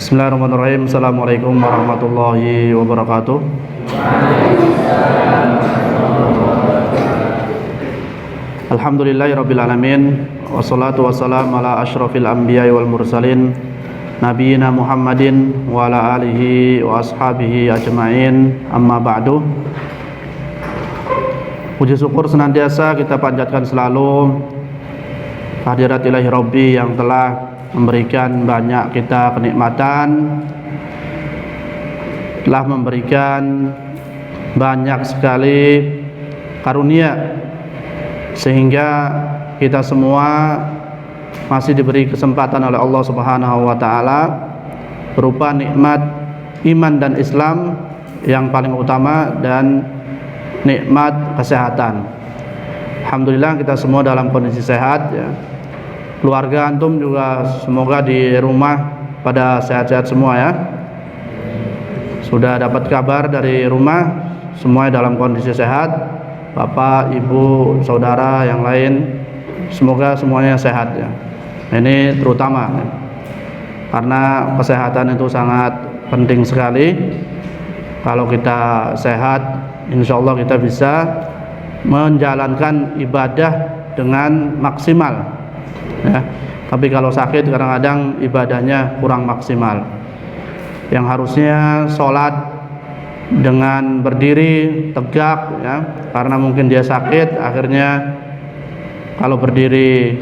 Bismillahirrahmanirrahim. Assalamualaikum warahmatullahi wabarakatuh. Alhamdulillahirabbil alamin. Wassalatu wassalamu ala asyrafil anbiya'i wal mursalin nabiyina Muhammadin wa ala alihi wa ashabihi ajma'in. Amma ba'du. Puji syukur senantiasa kita panjatkan selalu hadirat ilahi Rabbi yang telah memberikan banyak kita kenikmatan, telah memberikan banyak sekali karunia, sehingga kita semua masih diberi kesempatan oleh Allah Subhanahu wa taala berupa nikmat iman dan Islam yang paling utama dan nikmat kesehatan. Alhamdulillah kita semua dalam kondisi sehat ya. Keluarga antum juga semoga di rumah pada sehat-sehat semua ya. Sudah dapat kabar dari rumah semuanya dalam kondisi sehat. Bapak, ibu, saudara yang lain semoga semuanya sehat ya. Ini terutama ya. Karena kesehatan itu sangat penting sekali. Kalau kita sehat, insya Allah kita bisa menjalankan ibadah dengan maksimal ya. Tapi kalau sakit kadang-kadang ibadahnya kurang maksimal. Yang harusnya sholat dengan berdiri tegak ya, karena mungkin dia sakit, akhirnya kalau berdiri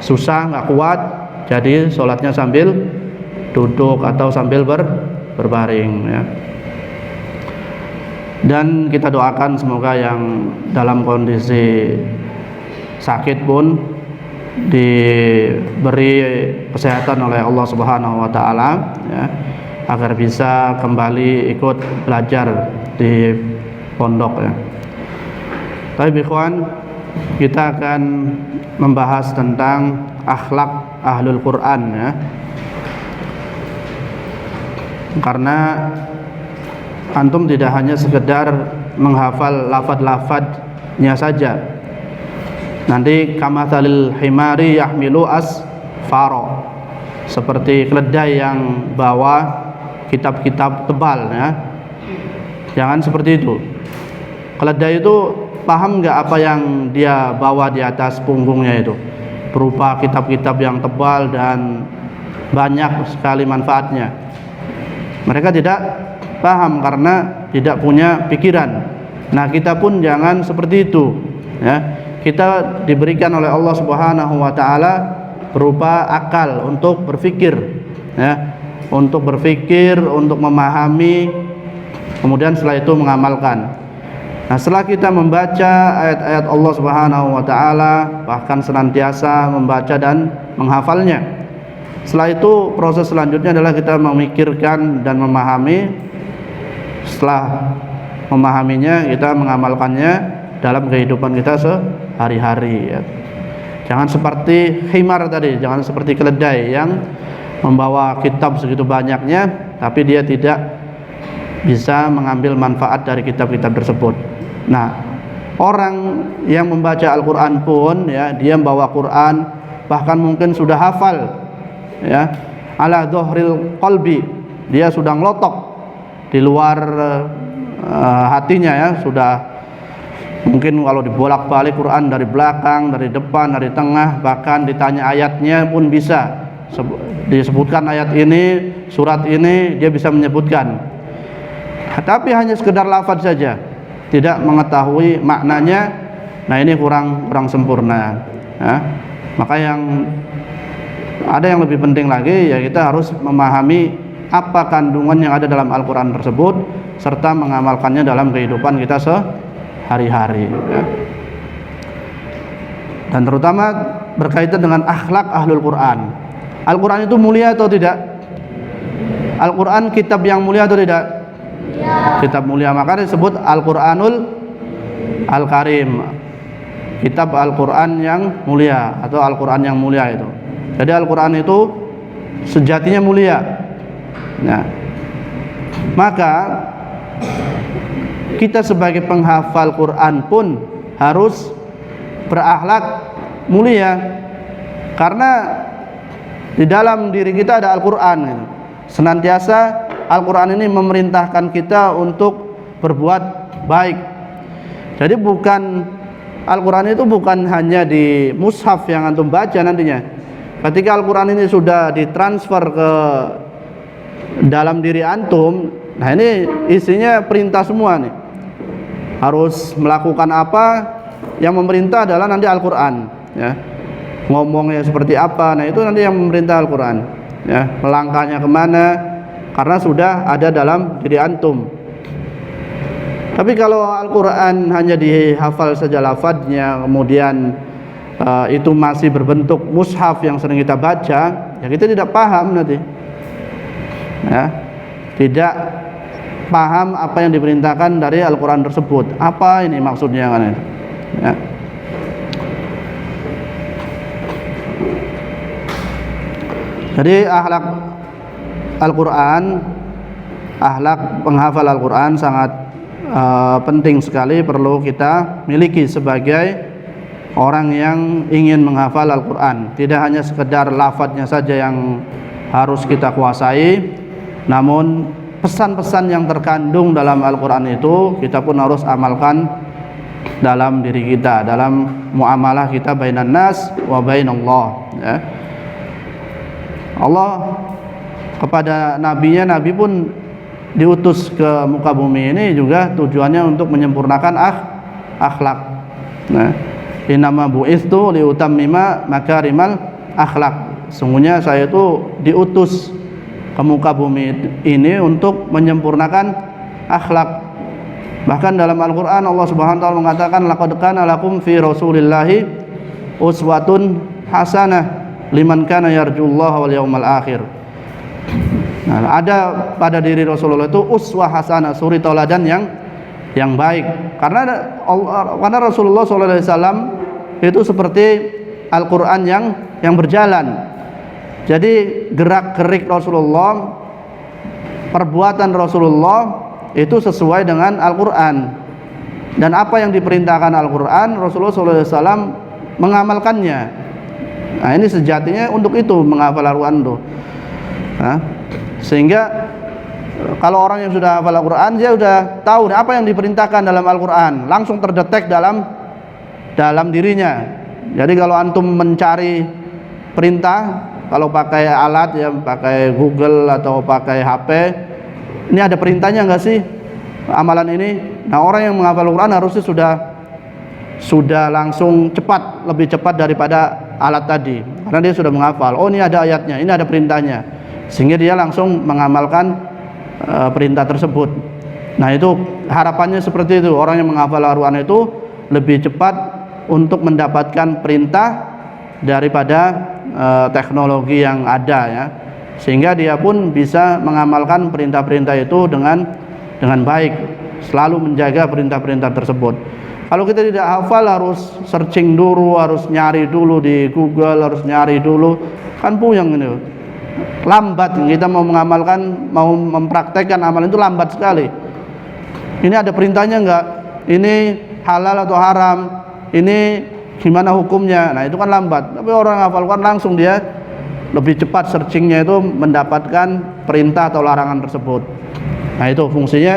susah, nggak kuat, jadi sholatnya sambil duduk atau sambil berbaring ya. Dan kita doakan semoga yang dalam kondisi sakit pun diberi kesehatan oleh Allah Subhanahu wa taala ya, agar bisa kembali ikut belajar di pondok ya. Tapi ikhwan, kita akan membahas tentang akhlak ahlul Quran ya. Karena antum tidak hanya sekedar menghafal lafaz-lafaznya saja. Nanti kamatsalil himari yahmilu asfaro, seperti keledai yang bawa kitab-kitab tebal ya. Jangan seperti itu. Keledai itu paham nggak apa yang dia bawa di atas punggungnya itu, berupa kitab-kitab yang tebal dan banyak sekali manfaatnya. Mereka tidak paham karena tidak punya pikiran. Nah, kita pun jangan seperti itu ya. Kita diberikan oleh Allah Subhanahu wa taala berupa akal untuk berpikir ya, untuk berpikir, untuk memahami, kemudian setelah itu mengamalkan. Nah, setelah kita membaca ayat-ayat Allah Subhanahu wa taala, bahkan senantiasa membaca dan menghafalnya, setelah itu proses selanjutnya adalah kita memikirkan dan memahami. Setelah memahaminya, kita mengamalkannya dalam kehidupan kita sehari-hari ya. Jangan seperti himar tadi, jangan seperti keledai yang membawa kitab segitu banyaknya tapi dia tidak bisa mengambil manfaat dari kitab-kitab tersebut. Nah, orang yang membaca Al-Qur'an pun ya, dia membawa Quran, bahkan mungkin sudah hafal ya, ala dhahril qalbi, dia sudah ngelotok di luar hatinya ya, sudah mungkin kalau dibolak-balik Quran dari belakang, dari depan, dari tengah, bahkan ditanya ayatnya pun bisa. Disebutkan ayat ini, surat ini, dia bisa menyebutkan. Tapi hanya sekedar lafaz saja, tidak mengetahui maknanya. Nah, ini kurang sempurna ya. Maka ada yang lebih penting lagi, ya kita harus memahami apa kandungan yang ada dalam Al-Quran tersebut serta mengamalkannya dalam kehidupan kita sehari-hari ya. Dan terutama berkaitan dengan akhlak ahlul Quran. Al-Quran itu mulia atau tidak? Al-Quran kitab yang mulia atau tidak? Ya. Kitab mulia, maka disebut Al-Quranul Al-Karim, kitab Al-Quran yang mulia atau Al-Quran yang mulia itu. Jadi Al-Quran itu sejatinya mulia. Nah, maka kita sebagai penghafal Quran pun harus berakhlak mulia, karena di dalam diri kita ada Al-Quran gitu. Senantiasa Al-Quran ini memerintahkan kita untuk berbuat baik. Jadi Al-Quran itu bukan hanya di mushaf yang antum baca nantinya. Ketika Al-Quran ini sudah ditransfer ke dalam diri antum, nah ini isinya perintah semua nih. Harus melakukan apa yang memerintah adalah nanti Al-Quran, ya. Ngomongnya seperti apa, nah itu nanti yang memerintah Al-Quran, ya. Melangkahnya kemana, karena sudah ada dalam diri antum. Tapi kalau Al-Quran hanya dihafal saja lafadznya, kemudian itu masih berbentuk mushaf yang sering kita baca, ya kita tidak paham nanti, ya. Tidak paham apa yang diperintahkan dari Al-Quran tersebut. Apa ini maksudnya kan? Ya. Jadi akhlak Al-Quran, akhlak penghafal Al-Quran sangat penting sekali, perlu kita miliki sebagai orang yang ingin menghafal Al-Quran. Tidak hanya sekedar lafadznya saja yang harus kita kuasai, namun pesan-pesan yang terkandung dalam Al-Quran itu kita pun harus amalkan dalam diri kita, dalam muamalah kita bainan nas wa bainallah, ya. Allah kepada nabinya, nabi pun diutus ke muka bumi ini juga tujuannya untuk menyempurnakan akhlak. Nah, innama bu'istu liutammima makarimal akhlak. Sungguhnya saya itu diutus ke muka bumi ini untuk menyempurnakan akhlak. Bahkan dalam Al-Quran Allah Subhanahu wa ta'ala mengatakan, laqad kana lakum fi rasulillahi uswatun hasanah liman kana yarjullaha wal yawmal akhir. Nah, ada pada diri Rasulullah itu uswah hasanah, suri tauladan yang baik. Karena Rasulullah SAW itu seperti Al-Quran yang berjalan. Jadi gerak-gerik Rasulullah, perbuatan Rasulullah itu sesuai dengan Al-Quran. Dan apa yang diperintahkan Al-Quran, Rasulullah SAW mengamalkannya. Nah, ini sejatinya untuk itu menghafal Al-Quran itu. Nah, sehingga kalau orang yang sudah hafal Al-Quran, dia sudah tahu apa yang diperintahkan dalam Al-Quran, langsung terdetek dalam dirinya. Jadi kalau antum mencari perintah, kalau pakai alat ya, pakai Google atau pakai HP, ini ada perintahnya enggak sih amalan ini? Nah, orang yang menghafal Al-Quran harusnya sudah langsung cepat, lebih cepat daripada alat tadi, karena dia sudah menghafal. Oh, ini ada ayatnya, ini ada perintahnya, sehingga dia langsung mengamalkan perintah tersebut. Nah, itu harapannya seperti itu. Orang yang menghafal Al-Quran itu lebih cepat untuk mendapatkan perintah daripada teknologi yang ada, ya, sehingga dia pun bisa mengamalkan perintah-perintah itu dengan baik, selalu menjaga perintah-perintah tersebut. Kalau kita tidak hafal, harus searching dulu, harus nyari dulu di Google, harus nyari dulu, kan puyeng ini, lambat. Kita mau mengamalkan, mau mempraktekkan amalan itu lambat sekali. Ini ada perintahnya enggak? Ini halal atau haram? Ini gimana hukumnya? Nah, itu kan lambat. Tapi orang hafal kan langsung dia lebih cepat searchingnya itu mendapatkan perintah atau larangan tersebut. Nah, itu fungsinya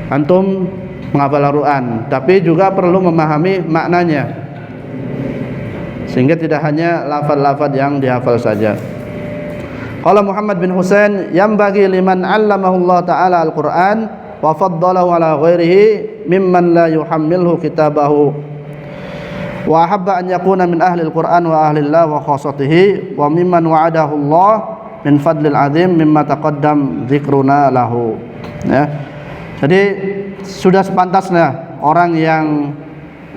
antum menghafal Al-Quran, tapi juga perlu memahami maknanya, sehingga tidak hanya lafaz-lafaz yang dihafal saja. Qala Muhammad bin Husain, yambagi liman 'allamahu Allah ta'ala Al-Quran wa faddalahu ala ghairihi mimman la yuhammilhu kitabahu wa ahabba an yakuna min ahli Al-Quran wa ahli Allah wa khassatihi wa mimman wa'adahu Allah min fadlil azim mimma taqaddam dzikruna lahu. Ya. Jadi sudah sepantasnya orang yang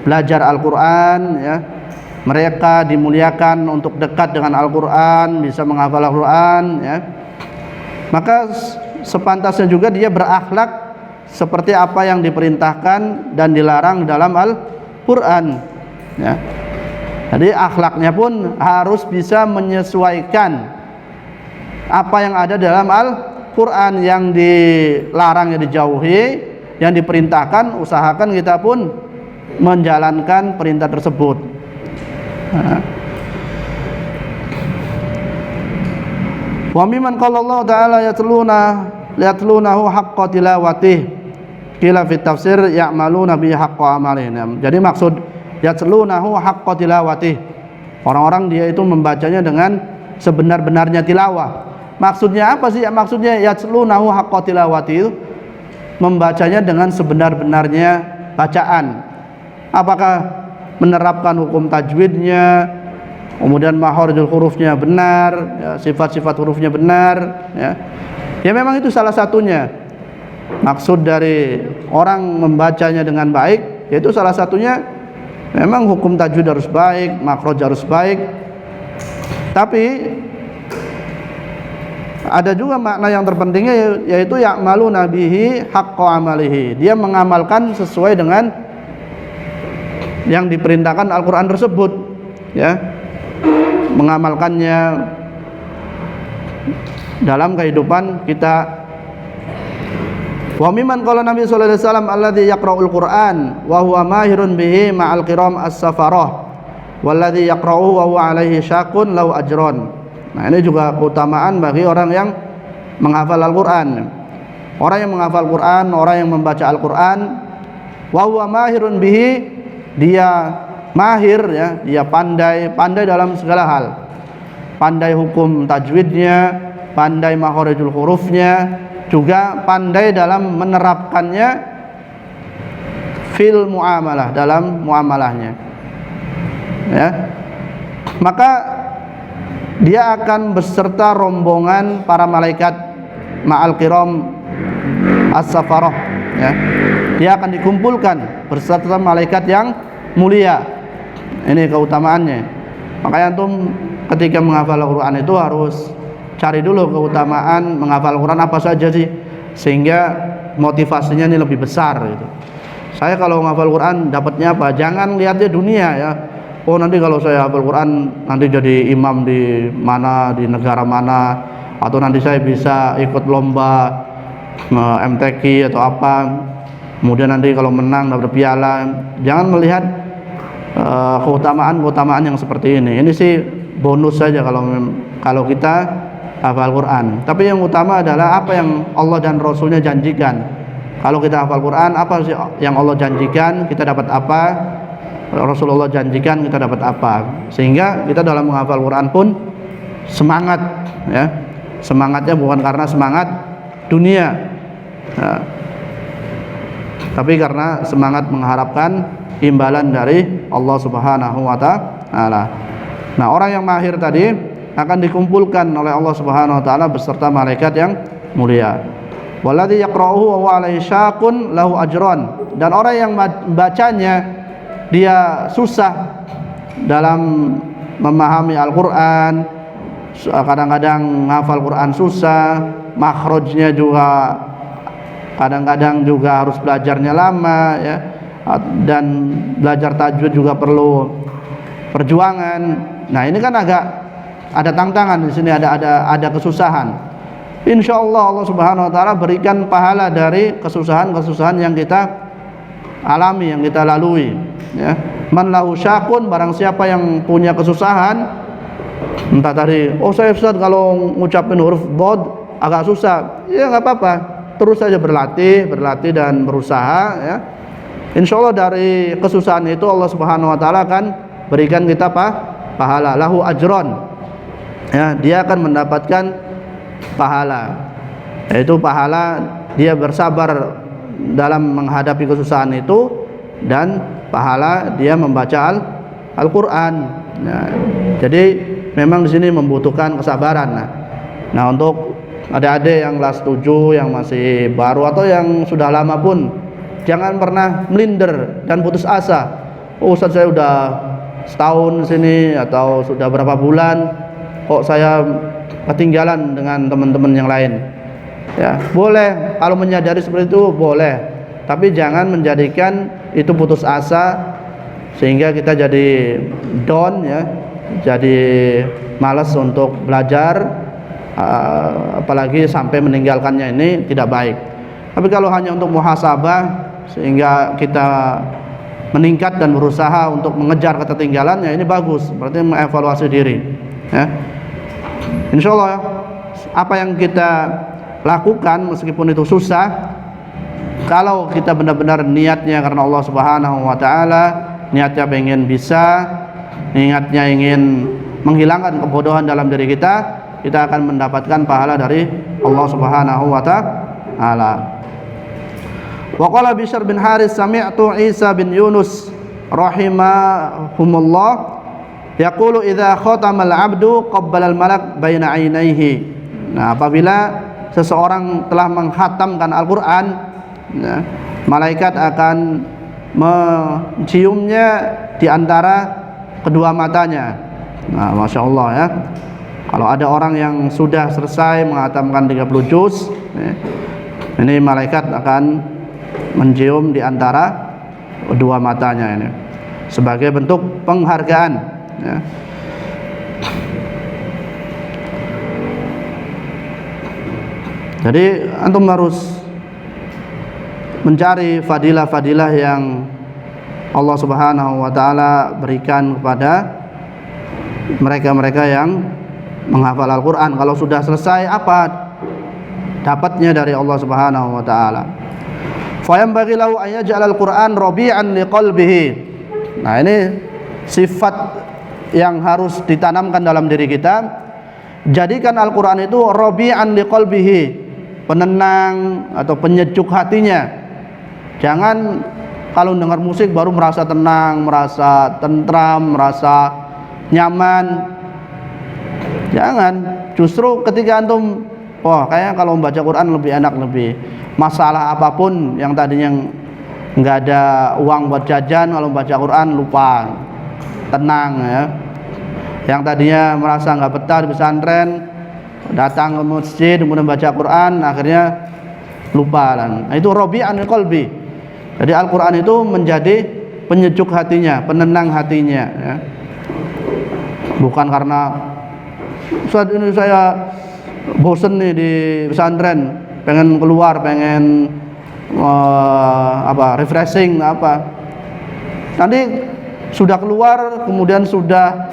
belajar Al-Quran, ya, mereka dimuliakan untuk dekat dengan Al-Quran, bisa menghafal Al-Quran, ya. Maka sepantasnya juga dia berakhlak seperti apa yang diperintahkan dan dilarang dalam Al-Quran, ya. Jadi akhlaknya pun harus bisa menyesuaikan apa yang ada dalam Al-Quran. Yang dilarang ya dijauhi, yang diperintahkan usahakan kita pun menjalankan perintah tersebut. Wa mimman qala Allah ta'ala yatlunahu haqqa tilawatih. Qila fi tafsir ya'maluna bi haqqa amalihim. Jadi maksud yatlunahu haqqa tilawatih, orang-orang dia itu membacanya dengan sebenar-benarnya tilawah. Maksudnya apa sih? Maksudnya yatlunahu haqqa tilawatih itu membacanya dengan sebenar-benarnya bacaan. Apakah menerapkan hukum tajwidnya, kemudian makharijul hurufnya benar, ya, sifat-sifat hurufnya benar, ya. Ya memang itu salah satunya. Maksud dari orang membacanya dengan baik, yaitu salah satunya memang hukum tajwid harus baik, makhraj harus baik. Tapi ada juga makna yang terpentingnya, yaitu ya'maluna bihi haqqa amalihi. Dia mengamalkan sesuai dengan yang diperintahkan Al-Qur'an tersebut, ya. Mengamalkannya dalam kehidupan kita. Wa mimman qala Nabi sallallahu alaihi wasallam alladzi yaqra'ul Qur'an wa huwa mahirun bihi ma'al kiram as-safarah walladzi yaqra'uhu wa huwa alaihi syaqun lahu ajron. Nah, ini juga keutamaan bagi orang yang menghafal Al-Qur'an. Orang yang menghafal Qur'an, orang yang membaca Al-Qur'an, wa huwa mahirun bihi, dia mahir, ya, dia pandai dalam segala hal. Pandai hukum tajwidnya, pandai makharijul hurufnya, juga pandai dalam menerapkannya fil muamalah, dalam muamalahnya, ya. Maka dia akan beserta rombongan para malaikat ma'al kiram as-safarah, ya. Dia akan dikumpulkan beserta malaikat yang mulia. Ini keutamaannya. Makanya antum ketika menghafal Al-Qur'an itu harus cari dulu keutamaan menghafal Al-Qur'an apa saja sih, sehingga motivasinya ini lebih besar gitu. Saya kalau menghafal Al-Qur'an dapatnya apa? Jangan lihatnya dunia, ya. Oh, nanti kalau saya hafal Al-Qur'an nanti jadi imam di mana, di negara mana, atau nanti saya bisa ikut lomba MTQ atau apa, kemudian nanti kalau menang dapat piala. Jangan melihat keutamaan yang seperti ini. Ini sih bonus saja kalau kita hafal Quran. Tapi yang utama adalah apa yang Allah dan Rasulnya janjikan. Kalau kita hafal Quran, apa sih yang Allah janjikan, kita dapat apa, Rasulullah janjikan, kita dapat apa. Sehingga kita dalam menghafal Quran pun semangat, ya. Semangatnya bukan karena semangat dunia, ya, tapi karena semangat mengharapkan imbalan dari Allah Subhanahu wa ta'ala. Nah, orang yang mahir tadi akan dikumpulkan oleh Allah Subhanahu wa ta'ala beserta malaikat yang mulia. Walladzi yaqra'uhu wa huwa 'alaihi syaqun lahu ajran. Dan orang yang membacanya dia susah dalam memahami Al-Qur'an, kadang-kadang hafal Quran susah, makhrajnya juga kadang-kadang juga harus belajarnya lama, ya. Dan belajar tajwid juga perlu perjuangan. Nah, ini kan agak ada tantangan di sini, ada kesusahan. Insyaallah Allah Subhanahu wa taala berikan pahala dari kesusahan-kesusahan yang kita alami, yang kita lalui, ya. Man lahu syaqun, barang siapa yang punya kesusahan, entah tadi, oh saya Ustaz kalau ngucapin huruf dhad agak susah, ya nggak apa-apa, terus saja berlatih dan berusaha, ya. Insyaallah dari kesusahan itu Allah Subhanahu wa taala akan berikan kita pahala, lahu ajron, ya, dia akan mendapatkan pahala, yaitu pahala dia bersabar dalam menghadapi kesusahan itu, dan pahala dia membaca Al-Qur'an. Nah, jadi memang di sini membutuhkan kesabaran. Nah, untuk adik-adik yang kelas 7 yang masih baru atau yang sudah lama pun jangan pernah melinder dan putus asa. Oh, Ustaz, saya udah setahun sini atau sudah berapa bulan kok saya ketinggalan dengan teman-teman yang lain. Ya, boleh kalau menyadari seperti itu boleh, tapi jangan menjadikan itu putus asa sehingga kita jadi down, ya, jadi malas untuk belajar, apalagi sampai meninggalkannya. Ini tidak baik. Tapi kalau hanya untuk muhasabah sehingga kita meningkat dan berusaha untuk mengejar ketertinggalannya, ini bagus, berarti mengevaluasi diri, ya. Insyaallah apa yang kita lakukan meskipun itu susah, kalau kita benar-benar niatnya karena Allah Subhanahu wa taala, niatnya ingin bisa, niatnya ingin menghilangkan kebodohan dalam diri kita akan mendapatkan pahala dari Allah Subhanahu wa taala. Wa qala Bishr bin Haris sami'tu Isa bin Yunus rahimahumullah yaqulu idza khatama al-'abdu qabbala al-malak baina 'ainaihi. Nah, apabila seseorang telah menghatamkan Al-Qur'an, nah, malaikat akan menciumnya di antara kedua matanya. Nah, Masya Allah ya. Kalau ada orang yang sudah selesai menghatamkan 30 juz, ini malaikat akan mencium di antara kedua matanya ini sebagai bentuk penghargaan ya. Jadi antum harus mencari fadilah-fadilah yang Allah Subhanahu wa taala berikan kepada mereka-mereka yang menghafal Al-Qur'an. Kalau sudah selesai, apa dapatnya dari Allah Subhanahu wa taala? Fa yanbaghi lahu an yaj'al al-Qur'an rabi'an liqalbihi. Nah, ini sifat yang harus ditanamkan dalam diri kita. Jadikan Al-Qur'an itu rabi'an liqalbihi, penenang atau penyejuk hatinya. Jangan kalau dengar musik baru merasa tenang, merasa tentram, merasa nyaman. Jangan, justru ketika antum kayaknya kalau membaca Quran lebih enak, lebih masalah apapun yang tadinya nggak ada uang buat jajan, kalau membaca Quran lupa, tenang ya. Yang tadinya merasa nggak betah di pesantren, datang ke masjid kemudian baca Quran, akhirnya lupa. Nah, itu rabi'an qalbi. Jadi Al-Quran itu menjadi penyejuk hatinya, penenang hatinya ya. Bukan karena saat ini saya bosen nih di pesantren, pengen keluar, pengen refreshing nanti sudah keluar kemudian sudah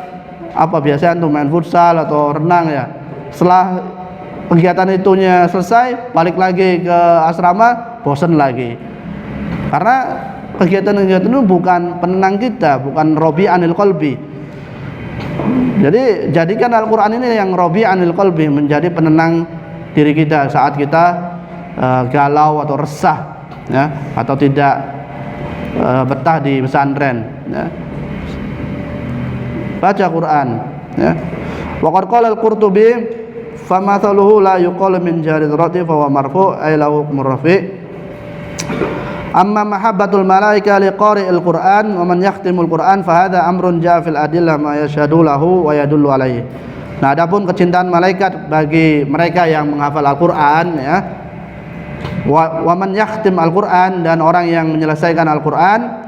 biasanya tuh main futsal atau renang ya, setelah kegiatan itunya selesai balik lagi ke asrama bosen lagi, karena kegiatan-kegiatan itu bukan penenang kita, bukan rabi'anil qalbi. Jadi jadikan Al-Quran ini yang rabi'anil qalbi, menjadi penenang diri kita saat kita galau atau resah ya, atau tidak betah di pesantren ya. Baca Quran ya. Wa qad qala al-Qurtubi fa mathaluhu la yuqalu min jarirati fa huwa marfu' ay lahu hukmur rafi'. Amma mahabbatul malaika liqari'il Qur'an wa man yahtimul Qur'an fa hadha amrun ja'a fil adillah ma yashhadu lahu wa yadullu alaihi. Nah, adapun kecintaan malaikat bagi mereka yang menghafal Al-Qur'an ya, wa man yahtim Al-Qur'an, dan orang yang menyelesaikan Al-Qur'an,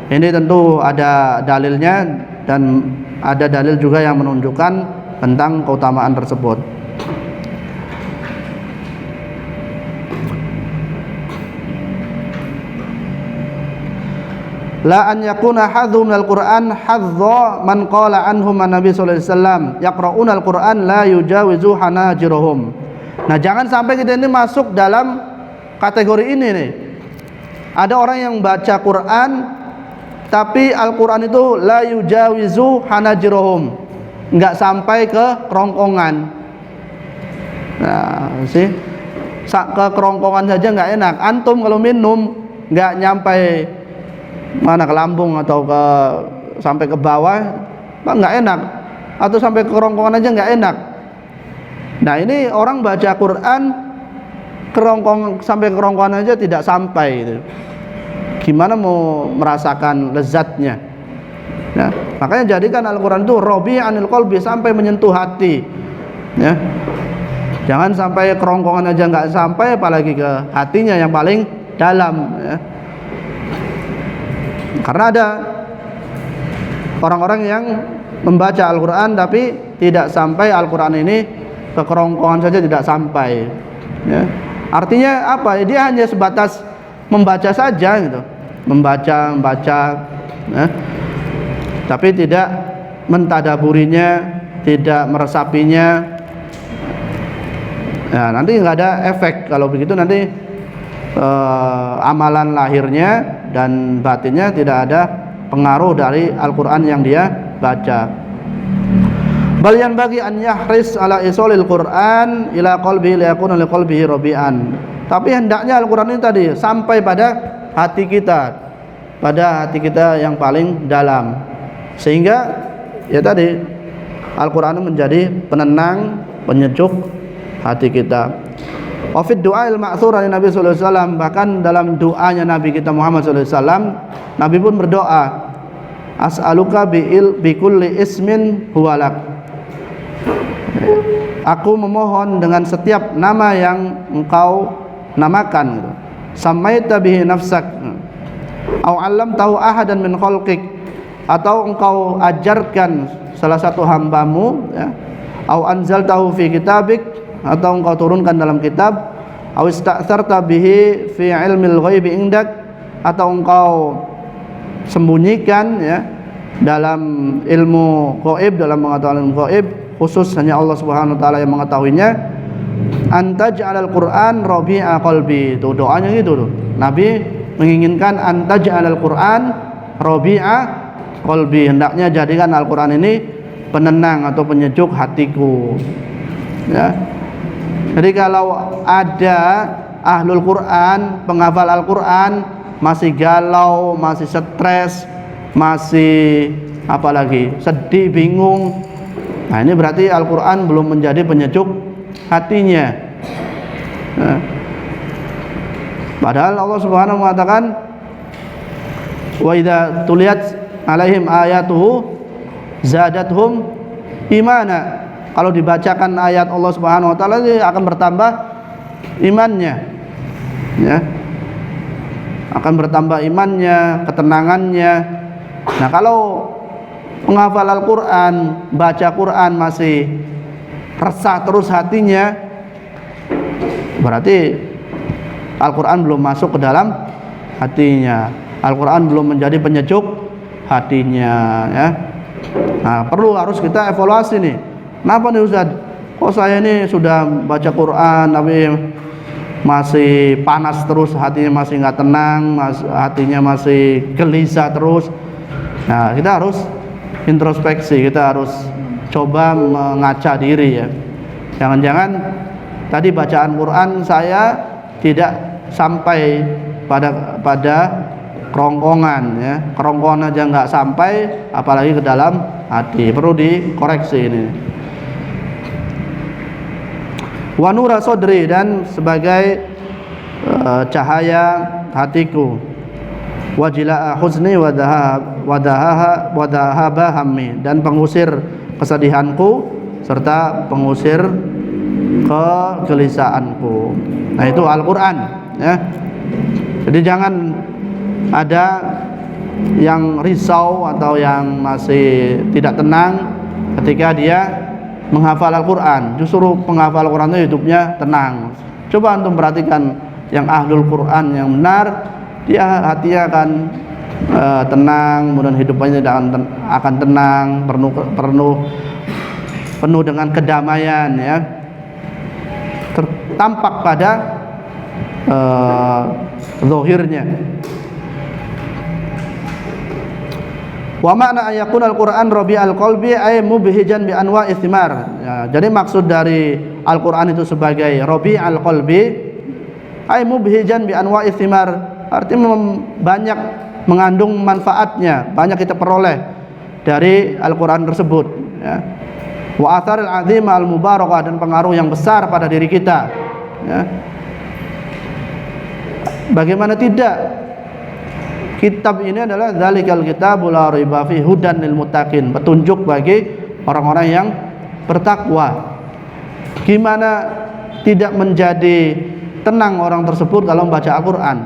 ini tentu ada dalilnya, dan ada dalil juga yang menunjukkan tentang keutamaan tersebut. La an yakuna hadzu minal Qur'an hadza man qala anhum an-nabi sallallahu alaihi wasallam yaqra'una al-Qur'an la yujawizu hanajirahum. Nah, jangan sampai kita ini masuk dalam kategori ini nih. Ada orang yang baca Quran tapi Al-Qur'an itu la yujawizu hanajirahum, enggak sampai ke kerongkongan. Nah, sih ke kerongkongan saja enggak enak. Antum kalau minum enggak nyampai mana, ke lambung atau sampai ke bawah, nggak enak, atau sampai ke kerongkongan aja nggak enak. Nah, ini orang baca Quran sampai ke kerongkongan aja tidak sampai gitu. Gimana mau merasakan lezatnya ya? Makanya jadikan Al-Quran itu rabi'anil qalbi, sampai menyentuh hati ya. Jangan sampai kerongkongan aja nggak sampai, apalagi ke hatinya yang paling dalam ya. Karena ada orang-orang yang membaca Al-Quran tapi tidak sampai Al-Quran ini ke kerongkongan saja, tidak sampai ya. Artinya apa? Dia hanya sebatas membaca saja gitu, membaca ya. Tapi tidak mentadaburinya, tidak meresapinya. Ya, nanti nggak ada efek. Kalau begitu nanti amalan lahirnya dan batinnya tidak ada pengaruh dari Al-Quran yang dia baca. Bal yanbaghi an yahris ala isolil Quran ila qalbi liyakuna liqalbihi rabi'an. Tapi hendaknya Al-Quran ini tadi sampai pada hati kita, pada hati kita yang paling dalam, sehingga ya tadi Al-Quran menjadi penenang, penyejuk hati kita. Wa fid du'ail ma'tsur dari Nabi sallallahu alaihi wasallam, bahkan dalam doanya Nabi kita Muhammad sallallahu alaihi wasallam, Nabi pun berdoa, as'aluka bi kulli ismin huwalak. Aku memohon dengan setiap nama yang engkau namakan gitu. Samaita bihi nafsak au 'allamtahu ahadan min khalqik, atau engkau ajarkan salah satu hambamu ya, au anzaltahu fi kitabik, atau engkau turunkan dalam kitab, au ista'tsarta bihi fi ilmil ghaibi indak, atau engkau sembunyikan ya dalam ilmu gaib, dalam mengetahui ilmu gaib khusus hanya Allah Subhanahu wa taala yang mengetahuinya. Antaj'alal Qur'an rabi'a qalbi, itu doanya gitu tuh. Nabi menginginkan antaj'alal Qur'an rabi'a qalbi, hendaknya jadikan Al-Qur'an ini penenang atau penyejuk hatiku ya. Jadi kalau ada ahlul Quran, penghafal Al-Quran masih galau, masih stres, masih apalagi sedih, bingung, nah ini berarti Al-Quran belum menjadi penyejuk hatinya. Nah, padahal Allah Subhanahu wa mengatakan, wa idza tuliyat alaihim ayatuhu zadatuhum imana. Kalau dibacakan ayat Allah Subhanahu wa taala, dia akan bertambah imannya. Ya. Akan bertambah imannya, ketenangannya. Nah, kalau menghafal Al-Qur'an, baca Quran masih resah terus hatinya, berarti Al-Qur'an belum masuk ke dalam hatinya. Al-Qur'an belum menjadi penyejuk hatinya ya. Nah, harus kita evaluasi nih. Kenapa nih Ustaz? Kok saya ini sudah baca Quran tapi masih panas terus, hatinya masih nggak tenang, hatinya masih gelisah terus. Nah, kita harus introspeksi, kita harus coba mengaca diri ya. Jangan-jangan tadi bacaan Quran saya tidak sampai pada kerongkongan ya. Kerongkongan aja nggak sampai, apalagi ke dalam hati. Perlu dikoreksi ini. Wa nura sodri, dan sebagai cahaya hatiku. Wa jilaa huzni wa dhahaba hammi, dan pengusir kesedihanku serta pengusir kegelisahanku. Nah, itu Al-Qur'an ya. Jadi jangan ada yang risau atau yang masih tidak tenang ketika dia menghafal Al-Quran. Justru penghafal Al-Quran itu hidupnya tenang. Coba antum perhatikan yang ahlul Quran yang benar, dia hatinya akan tenang, kemudian hidupnya akan tenang, penuh dengan kedamaian ya. Tampak pada zahirnya. Wa makna ayakun Al-Quran rabi'al qalbi ay mubhijan bi anwa'i thimar ya, jadi maksud dari Al-Quran itu sebagai rabi'al qalbi ay mubhijan bi anwa'i thimar, artinya banyak mengandung manfaatnya, banyak kita peroleh dari Al-Quran tersebut ya. Wa atharil azimah al-mubarakah, dan pengaruh yang besar pada diri kita ya. Bagaimana tidak, kitab ini adalah dzalikal kitabul la raiba fi hudan lil muttaqin, petunjuk bagi orang-orang yang bertakwa. Gimana tidak menjadi tenang orang tersebut kalau membaca Al-Qur'an?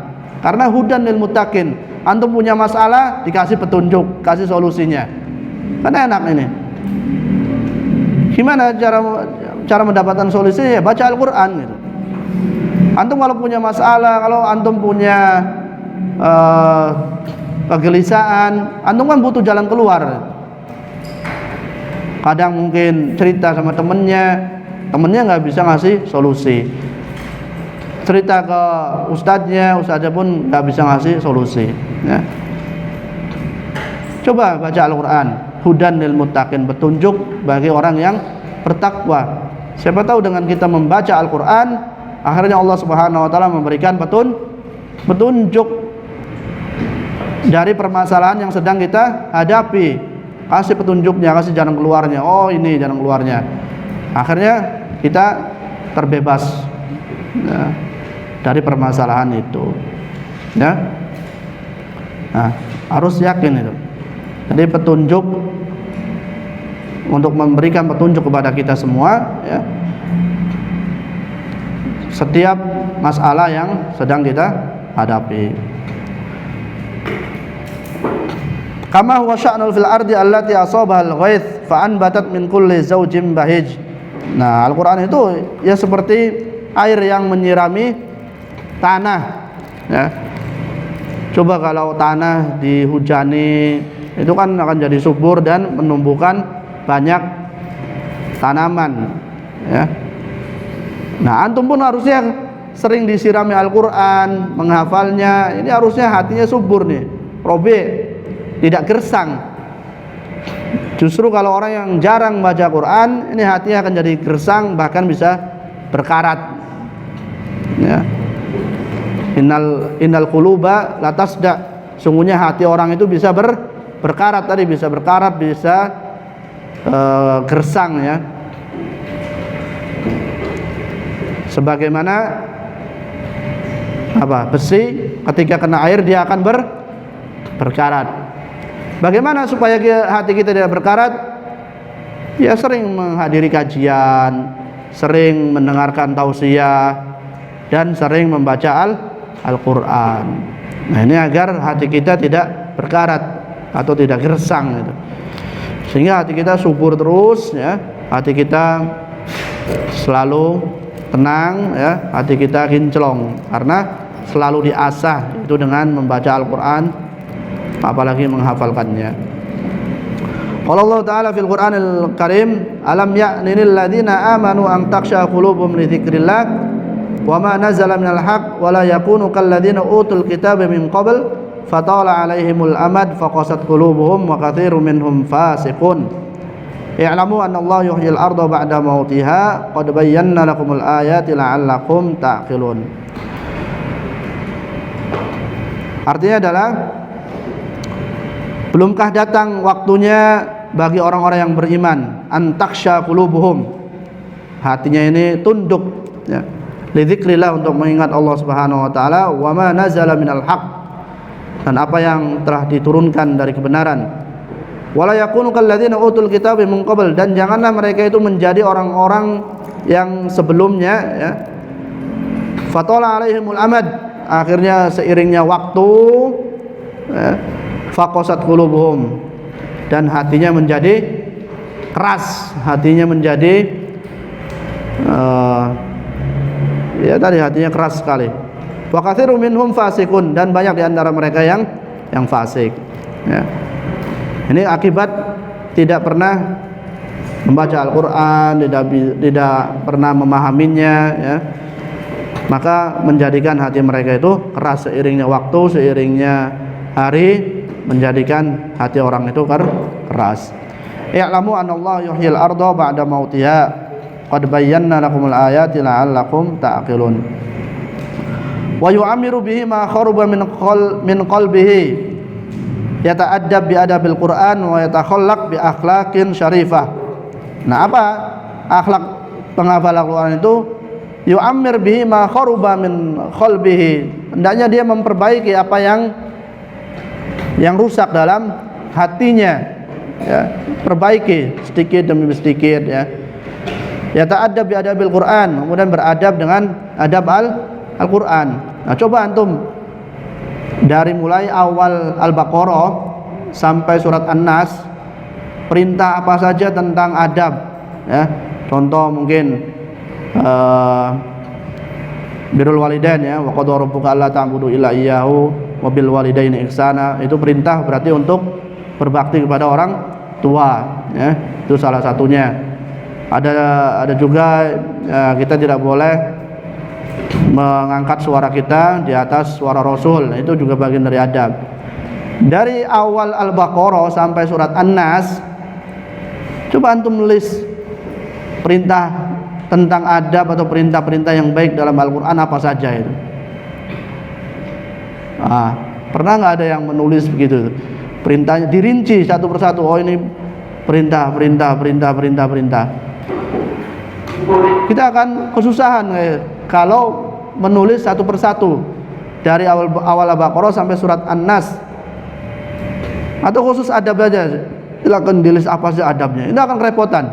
Karena hudan lil muttaqin, antum punya masalah dikasih petunjuk, kasih solusinya. Kan enak ini. Gimana cara mendapatkan solusi? Ya baca Al-Qur'an gitu. Antum kalau punya masalah, kalau antum punya kegelisahan, antum kan butuh jalan keluar. Kadang mungkin cerita sama temennya, temennya nggak bisa ngasih solusi. Cerita ke ustadznya pun nggak bisa ngasih solusi, ya. Coba baca Al-Quran, hudan lil muttaqin, petunjuk bagi orang yang bertakwa. Siapa tahu dengan kita membaca Al-Quran, akhirnya Allah Subhanahu wa Ta'ala memberikan petunjuk dari permasalahan yang sedang kita hadapi. Kasih petunjuknya, kasih jalan keluarnya. Oh, ini jalan keluarnya. Akhirnya kita terbebas, ya, dari permasalahan itu, ya. Nah, harus yakin itu. Jadi petunjuk, untuk memberikan petunjuk kepada kita semua, ya, setiap masalah yang sedang kita hadapi. Kama huwa sya'nul fil ardi allati asabahal ghaits fa anbatat min kulli zawjin bahij. Nah, Al-Qur'an itu ya seperti air yang menyirami tanah, ya. Coba kalau tanah dihujani, itu kan akan jadi subur dan menumbuhkan banyak tanaman, ya. Nah, antum pun harusnya sering disirami Al-Qur'an, menghafalnya. Ini harusnya hatinya subur nih, robe, tidak gersang. Justru kalau orang yang jarang baca Quran, ini hatinya akan jadi gersang, bahkan bisa berkarat, ya. Innal quluba latasda, sungguhnya hati orang itu bisa berkarat tadi, bisa berkarat, bisa gersang, ya. Sebagaimana besi ketika kena air dia akan berkarat. Bagaimana supaya hati kita tidak berkarat? Ya sering menghadiri kajian, sering mendengarkan tausiah, dan sering membaca Al-Quran. Nah, ini agar hati kita tidak berkarat atau tidak gersang, gitu. Sehingga hati kita subur terus, ya. Hati kita selalu tenang, ya. Hati kita kinclong karena selalu diasah itu dengan membaca Al-Quran, apalagi menghafalkannya. Qala Allah Ta'ala fil Qur'anil Karim, alam ya'nil ladzina amanu an takhsha qulubuhum li dzikrillah wa ma nazala minal haqq wa la yakunu kal ladzina utul kitaba min qabl fatala 'alaihimul amad faqasat qulubuhum wa katsirun minhum fasiqun. I'lamu anna Allah yuhyil arda ba'da mautiha qad bayyana lakumul ayati la'allakum ta'qilun. Artinya adalah, belumkah datang waktunya bagi orang-orang yang beriman, antaksya qulubuhum, hatinya ini tunduk, ya, li dzikrillah, untuk mengingat Allah Subhanahu wa taala, wa ma nazala minal haqq, dan apa yang telah diturunkan dari kebenaran, wala yakunu kalladzina utul kitaba min qabl, dan janganlah mereka itu menjadi orang-orang yang sebelumnya, ya, fatala alaihimul amad, akhirnya seiringnya waktu, ya, faqasat qulubuhum, dan hatinya menjadi keras, hatinya menjadi ya tadi hatinya keras sekali. Wa katsirun minhum fasikun, dan banyak di antara mereka yang fasik, ya. Ini akibat tidak pernah membaca Al-Qur'an, tidak pernah memahaminya, ya. Maka menjadikan hati mereka itu keras, seiringnya waktu, seiringnya hari, menjadikan hati orang itu keras. I'lamu anallahu yuhyil arda ba'da mautiha qad bayyana lakumul ayati la'allakum ta'qilun. Wa yu'amiru bihi ma kharuba min qalbihi yata'addab bi adabil Qur'an wa yatakhallaq bi akhlaqin syarifah. Nah, apa akhlak penghafal Al-Qur'an itu? Yu'amir bihi ma kharuba min qalbihi, hendaknya dia memperbaiki apa yang rusak dalam hatinya, ya, perbaiki sedikit demi sedikit, ya. Ya ta'addab bi adabil Quran, kemudian beradab dengan adab Al-Quran. Nah, coba antum dari mulai awal Al-Baqarah sampai surat An-Nas, perintah apa saja tentang adab, ya. Contoh mungkin birrul walidain, ya, wa qadara rabbuka alla ta'budu illa iyyahu wa bil walidaini ihsana, itu perintah berarti untuk berbakti kepada orang tua, ya. Itu salah satunya. Ada juga kita tidak boleh mengangkat suara kita di atas suara Rasul. Itu juga bagian dari adab. Dari awal Al-Baqarah sampai surat An-Nas, coba antum list perintah tentang adab atau perintah-perintah yang baik dalam Al-Quran apa saja itu. Pernah nggak ada yang menulis begitu? Perintahnya dirinci satu persatu. Oh, ini perintah. Kita akan kesusahan kalau menulis satu persatu dari awal Al-Baqarah sampai surat An-Nas. Atau khusus adab aja, silakan dilis apa sih adabnya. Ini akan kerepotan.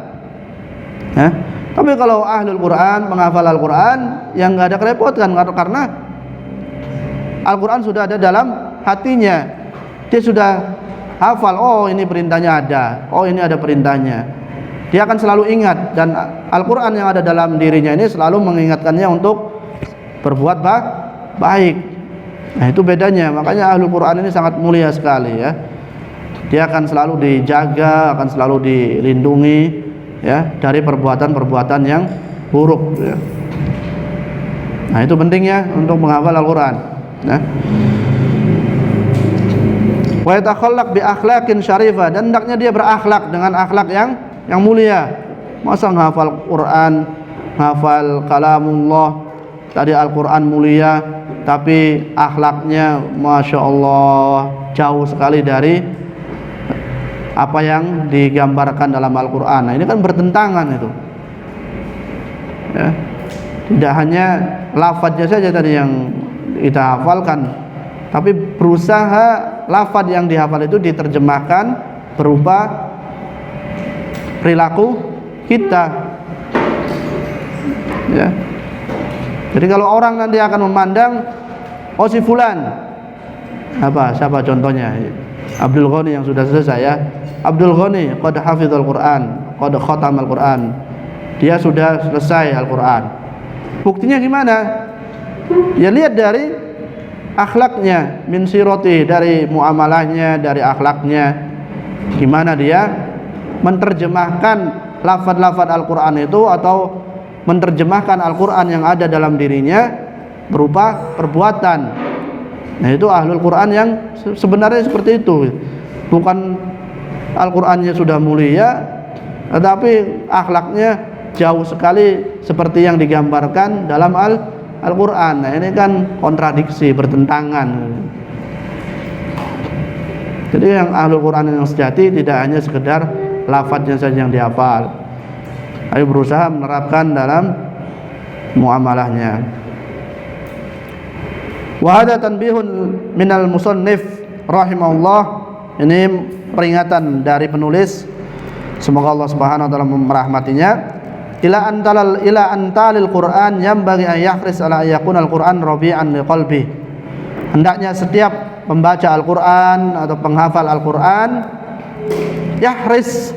Tapi kalau ahlul Quran menghafal Al-Quran, yang nggak ada kerepotan karena Al-Quran sudah ada dalam hatinya. Dia sudah hafal. Oh, ini perintahnya ada. Oh, ini ada perintahnya. Dia akan selalu ingat, dan Al-Quran yang ada dalam dirinya ini selalu mengingatkannya untuk berbuat baik. Nah, itu bedanya. Makanya ahlul Quran ini sangat mulia sekali ya. Dia akan selalu dijaga, akan selalu dilindungi ya dari perbuatan-perbuatan yang buruk ya. Nah, itu pentingnya untuk menghafal Al-Quran ya. Wa yatakhallaq bi akhlaqin syarifah, dan hendaknya dia berakhlak dengan akhlak yang mulia. Masa menghafal Quran, menghafal kalamullah, tadi Al-Quran mulia, tapi akhlaknya Masya Allah jauh sekali dari apa yang digambarkan dalam Al-Quran. Nah, ini kan bertentangan itu ya. Tidak hanya lafadznya saja tadi yang kita hafalkan, tapi berusaha lafadz yang dihafal itu diterjemahkan berupa perilaku kita ya. Jadi kalau orang nanti akan memandang, oh si fulan siapa contohnya, Abdul Ghani yang sudah selesai ya, Abdul Ghani qad hafizal Quran, qad khatamal Quran, dia sudah selesai Al-Quran. Buktinya gimana? Ya lihat dari akhlaknya, min siroti, dari muamalahnya, dari akhlaknya, gimana dia menerjemahkan lafaz-lafaz Al-Quran itu, atau menerjemahkan Al-Quran yang ada dalam dirinya berupa perbuatan. Nah, itu ahlul Quran yang sebenarnya seperti itu. Bukan Al-Qurannya sudah mulia, tetapi akhlaknya jauh sekali seperti yang digambarkan dalam Al-Quran. Nah, ini kan kontradiksi, bertentangan. Jadi yang ahlul Quran yang sejati tidak hanya sekedar lafadznya saja yang dihafal, tapi berusaha menerapkan dalam muamalahnya. Wa hadza tanbihun minal musannif rahimahullah. Ini peringatan dari penulis, semoga Allah Subhanahu wa taala merahmatinya. Ila antalil Quran yanbaghi an yahris ala yakuna al-Quran rabi'an liqalbi. Hendaknya setiap pembaca Al-Quran atau penghafal Al-Quran yahris,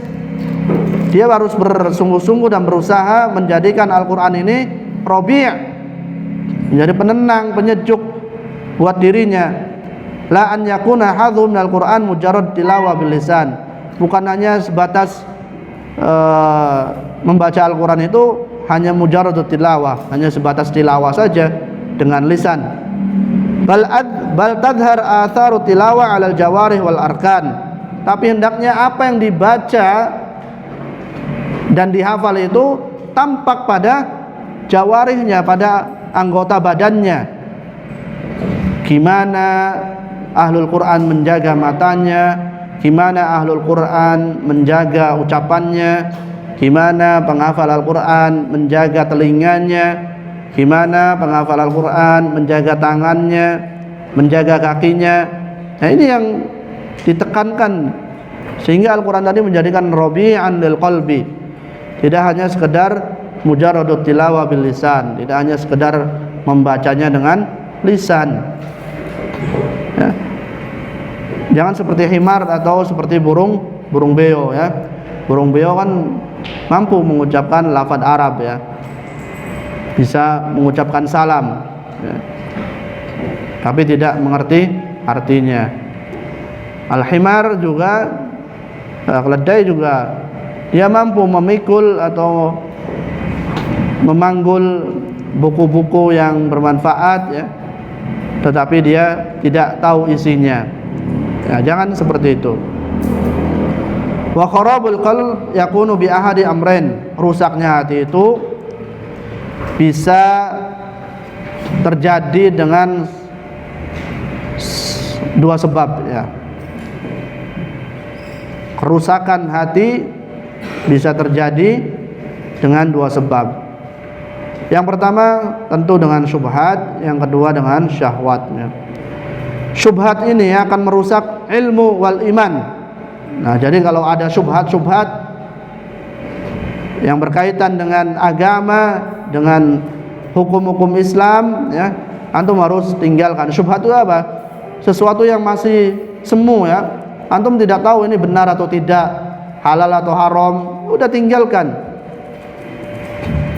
dia harus bersungguh-sungguh dan berusaha menjadikan Al-Quran ini rabi', menjadi penenang, penyejuk buat dirinya. La an yakuna hadhu minal Quran mujarrad tilawah bil lisan, bukan hanya sebatas membaca Al-Quran itu hanya mujarrad tilawah, hanya sebatas tilawah saja dengan lisan. Bal tadhar atharu tilawah 'alal jawarih wal arkan, tapi hendaknya apa yang dibaca dan dihafal itu tampak pada jawarihnya, pada anggota badannya. Gimana ahlul Quran menjaga matanya, gimana ahlul Quran menjaga ucapannya, gimana penghafal Al-Quran menjaga telinganya, gimana penghafal Al-Quran menjaga tangannya, menjaga kakinya. Nah, ini yang ditekankan, sehingga Al-Quran tadi menjadikan rabi'an lil qalbi. Tidak hanya sekedar mujarradut tilawah bil lisan, tidak hanya sekedar membacanya dengan lisan ya. Jangan seperti himar atau seperti burung beo ya. Burung beo kan mampu mengucapkan lafaz Arab ya, bisa mengucapkan salam ya, tapi tidak mengerti artinya. Al-himar juga, keledai juga dia mampu memikul atau memanggul buku-buku yang bermanfaat ya, tetapi dia tidak tahu isinya. Ya, jangan seperti itu. Wa kharabul qalb yakunu bi ahadi amrain. Rusaknya hati itu bisa terjadi dengan dua sebab ya. Kerusakan hati bisa terjadi dengan dua sebab. Yang pertama tentu dengan syubhat, yang kedua dengan syahwat ya. Syubhat ini akan merusak ilmu wal iman. Nah, jadi kalau ada syubhat-syubhat yang berkaitan dengan agama, dengan hukum-hukum Islam ya, antum harus tinggalkan. Syubhat itu apa? Sesuatu yang masih semu ya. Antum tidak tahu ini benar atau tidak, halal atau haram, udah tinggalkan.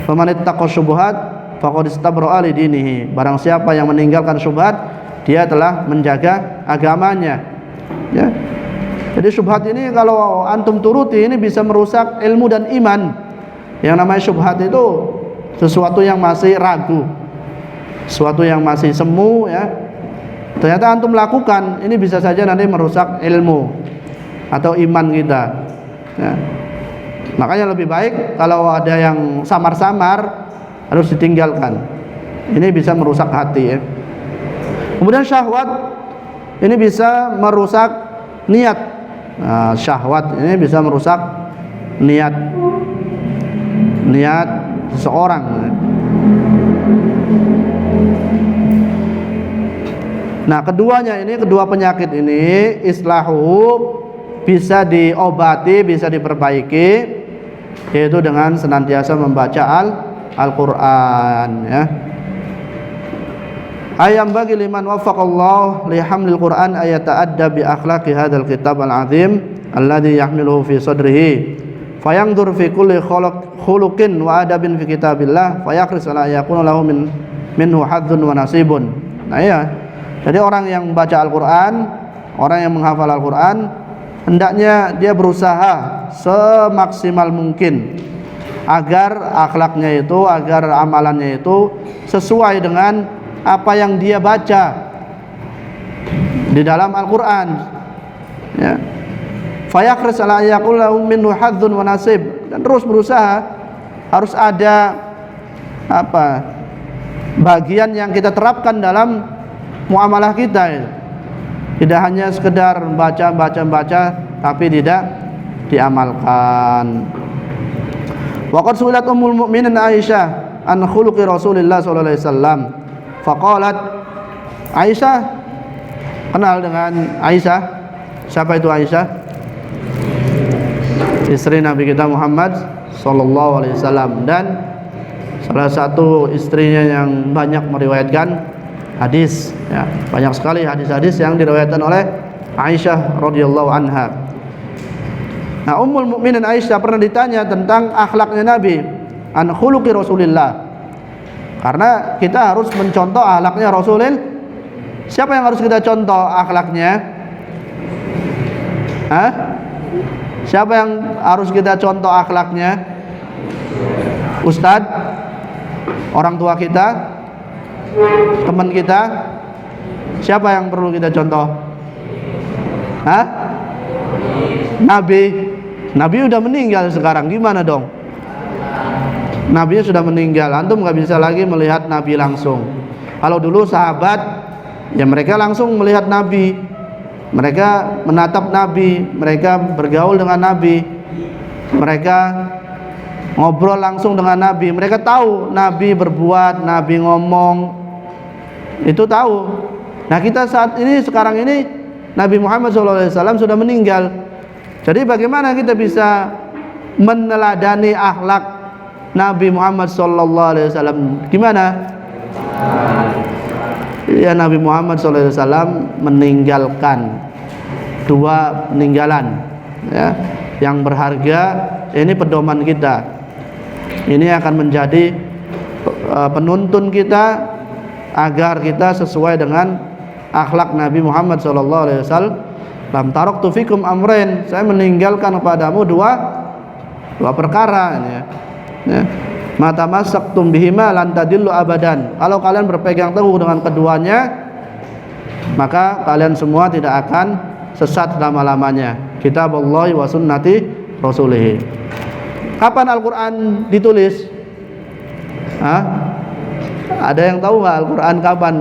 Faman ittaqa syubhat faqad istabra'a li dinihi. Barang siapa yang meninggalkan syubhat, dia telah menjaga agamanya. Ya. Jadi syubhat ini kalau antum turuti ini bisa merusak ilmu dan iman. Yang namanya syubhat itu sesuatu yang masih ragu, sesuatu yang masih semu ya. Ternyata antum lakukan, ini bisa saja nanti merusak ilmu atau iman kita ya. Makanya lebih baik kalau ada yang samar-samar harus ditinggalkan. Ini bisa merusak hati ya. Kemudian syahwat ini bisa merusak niat. Nah, syahwat ini bisa merusak niat seseorang. Nah, kedua penyakit ini islahu bisa diobati, bisa diperbaiki, yaitu dengan senantiasa membaca Al-Qur'an ya. Ayam bagi liman waffaqallahu li hamlil Qur'an ayata'adda bi akhlaqi hadzal kitab al-'azim alladhi yahmiluhu fi sadrihi fayanzur fi kulli khuluqin wa adabin fi kitabillah fayakris ala yakuna lahu minhu hadzun wa nasibun. Nah ya, jadi orang yang membaca Al-Qur'an, orang yang menghafal Al-Qur'an, hendaknya dia berusaha semaksimal mungkin agar akhlaknya itu, agar amalannya itu sesuai dengan apa yang dia baca di dalam Al-Qur'an ya. Fayakris ala yaqul lahu minhu hadzun wa nasib, dan terus berusaha harus ada bagian yang kita terapkan dalam muamalah kita. Tidak hanya sekedar baca tapi tidak diamalkan. Waqad su'ilat ummul mukminin Aisyah an khuluqi Rasulillah sallallahu alaihi wasallam. Faqalat, Aisyah, kenal dengan Aisyah? Siapa itu Aisyah? Istri Nabi kita Muhammad sallallahu alaihi wasallam, dan salah satu istrinya yang banyak meriwayatkan hadis ya. Banyak sekali hadis-hadis yang diriwayatkan oleh Aisyah radhiyallahu anha. Nah, Ummul Mukminin Aisyah pernah ditanya tentang akhlaknya Nabi, an khuluqi Rasulillah. Karena kita harus mencontoh akhlaknya Rasulullah. Siapa yang harus kita contoh akhlaknya? Siapa yang harus kita contoh akhlaknya? Ustadz? Orang tua kita? Teman kita? Siapa yang perlu kita contoh? Nabi udah meninggal sekarang, gimana dong? Nabi sudah meninggal, antum nggak bisa lagi melihat Nabi langsung. Kalau dulu sahabat, ya mereka langsung melihat Nabi, mereka menatap Nabi, mereka bergaul dengan Nabi, mereka ngobrol langsung dengan Nabi, mereka tahu Nabi berbuat, Nabi ngomong, itu tahu. Nah, kita saat ini, sekarang ini, Nabi Muhammad SAW sudah meninggal. Jadi bagaimana kita bisa meneladani akhlak Nabi Muhammad SAW? Gimana? Ya, Nabi Muhammad SAW meninggalkan dua peninggalan ya, yang berharga. Ini pedoman kita, ini akan menjadi penuntun kita agar kita sesuai dengan akhlak Nabi Muhammad SAW. Taraktu fikum amrain, saya meninggalkan kepadamu dua perkara ini ya. Ya. Mata masaktum bihima lan tadillu abadan. Kalau kalian berpegang teguh dengan keduanya, maka kalian semua tidak akan sesat selama-lamanya. Kitabullahi wa sunnati rasulih. Kapan Al-Qur'an ditulis? Hah? Ada yang tahu nggak Al-Qur'an kapan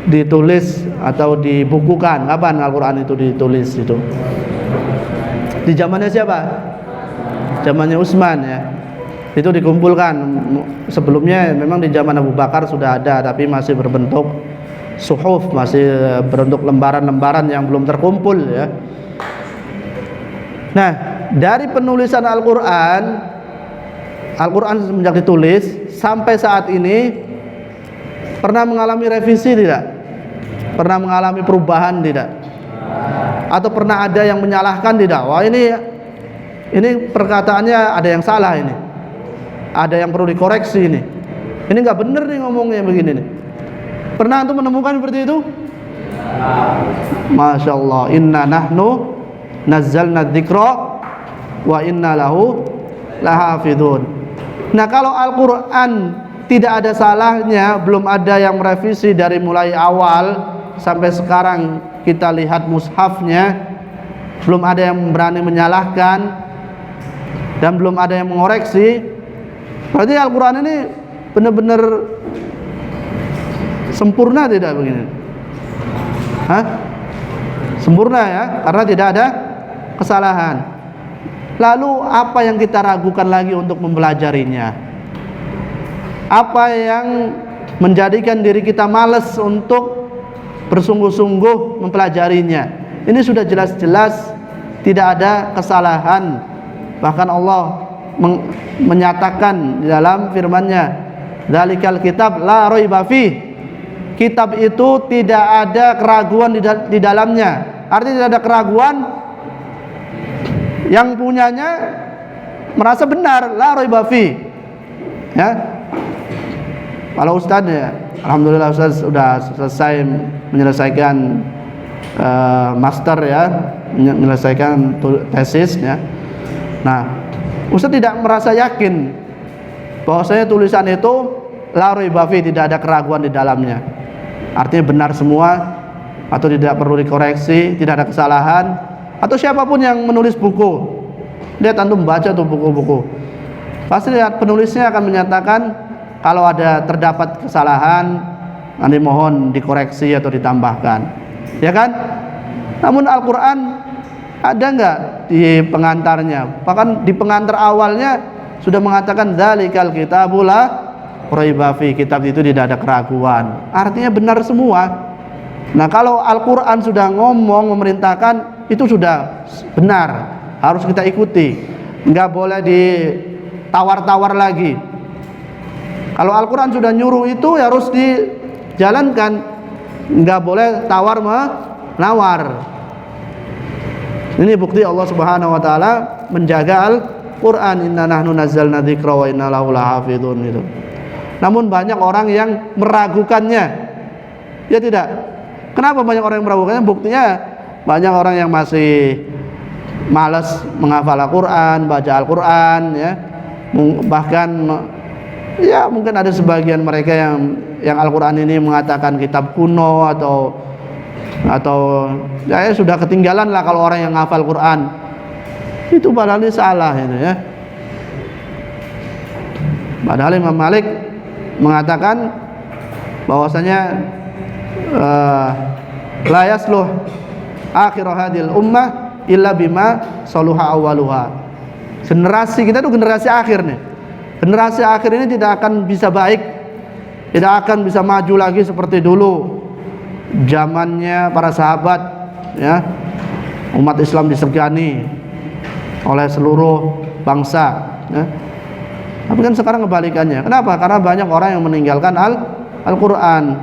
ditulis atau dibukukan? Kapan Al-Qur'an itu ditulis itu? Di zamannya siapa? Zamannya Utsman ya. Itu dikumpulkan. Sebelumnya memang di zaman Abu Bakar sudah ada, tapi masih berbentuk suhuf, masih berbentuk lembaran-lembaran yang belum terkumpul ya. Nah, dari penulisan Al-Qur'an semenjak ditulis sampai saat ini pernah mengalami revisi tidak? Pernah mengalami perubahan tidak? Atau pernah ada yang menyalahkan tidak? Wah, ini perkataannya ada yang salah ini. Ada yang perlu dikoreksi ini. Ini nggak benar nih ngomongnya begini nih. Pernah antum menemukan seperti itu? Masya Allah. Inna nahnu nazzalna dzikra wa inna lahu lahafidun. Nah, kalau Al-Quran tidak ada salahnya, belum ada yang merevisi dari mulai awal sampai sekarang kita lihat mushafnya, belum ada yang berani menyalahkan dan belum ada yang mengoreksi, berarti Al-Quran ini benar-benar sempurna tidak begini? Hah? Sempurna ya, karena tidak ada kesalahan. Lalu apa yang kita ragukan lagi untuk mempelajarinya? Apa yang menjadikan diri kita malas untuk bersungguh-sungguh mempelajarinya? Ini sudah jelas-jelas tidak ada kesalahan. Bahkan Allah menyatakan di dalam firman-Nya, "Dzalikal kitab la raiba fi." Kitab itu tidak ada keraguan di dalamnya. Artinya tidak ada keraguan, yang punyanya merasa benar, la raiba fi. Ya. Kalau Ustaz ya, alhamdulillah Ustaz sudah selesai menyelesaikan master ya, menyelesaikan tesis ya. Nah, Ustaz tidak merasa yakin bahwasanya tulisan itu la raiba fi, tidak ada keraguan di dalamnya. Artinya benar semua atau tidak perlu dikoreksi, tidak ada kesalahan. Atau siapapun yang menulis buku, lihat antum baca tuh buku-buku, pasti lihat penulisnya akan menyatakan kalau ada terdapat kesalahan nanti mohon dikoreksi atau ditambahkan, ya kan? Namun Al-Quran ada nggak di pengantarnya? Bahkan di pengantar awalnya sudah mengatakan dzalikal kitabul la raiba fi, kitab itu tidak ada keraguan, artinya benar semua. Nah, kalau Al-Quran sudah ngomong memerintahkan, itu sudah benar, harus kita ikuti, nggak boleh ditawar-tawar lagi. Kalau Al-Quran sudah nyuruh itu ya harus dijalankan, nggak boleh tawar menawar. Ini bukti Allah Subhanahu Wa Taala menjaga Al-Quran. Inna nahnu nazzalna dzikra wa inna lahu lahafidun itu. Namun banyak orang yang meragukannya, ya tidak? Kenapa banyak orang yang meragukannya? Buktinya banyak orang yang masih malas menghafal Al-Quran, baca Al-Quran ya. Bahkan ya mungkin ada sebagian mereka yang Al-Quran ini mengatakan kitab kuno atau ya sudah ketinggalan lah kalau orang yang menghafal Quran. Itu padahal ini salah itu ya. Padahal Imam Malik mengatakan bahwasanya la yasluh akhir hadil ummah illa bima saluha awaluha. Generasi kita itu generasi akhir nih. Generasi akhir ini tidak akan bisa baik, tidak akan bisa maju lagi seperti dulu zamannya para sahabat ya. Umat Islam disegani oleh seluruh bangsa ya. Tapi kan sekarang kebalikannya. Kenapa? Karena banyak orang yang meninggalkan Al-Quran.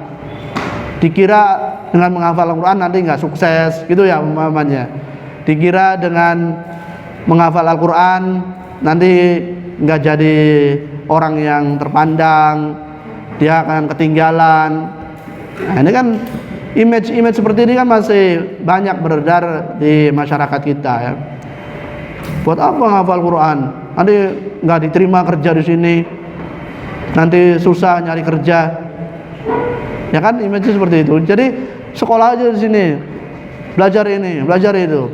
Dikira dengan menghafal Al-Quran nanti nggak sukses, gitu ya umpamanya. Dikira dengan menghafal Al-Quran nanti nggak jadi orang yang terpandang, dia akan ketinggalan. Nah, ini kan image seperti ini kan masih banyak beredar di masyarakat kita ya. Buat apa ngafal Quran? Nanti nggak diterima kerja di sini, nanti susah nyari kerja. Ya kan, image seperti itu. Jadi sekolah aja di sini, belajar ini, belajar itu.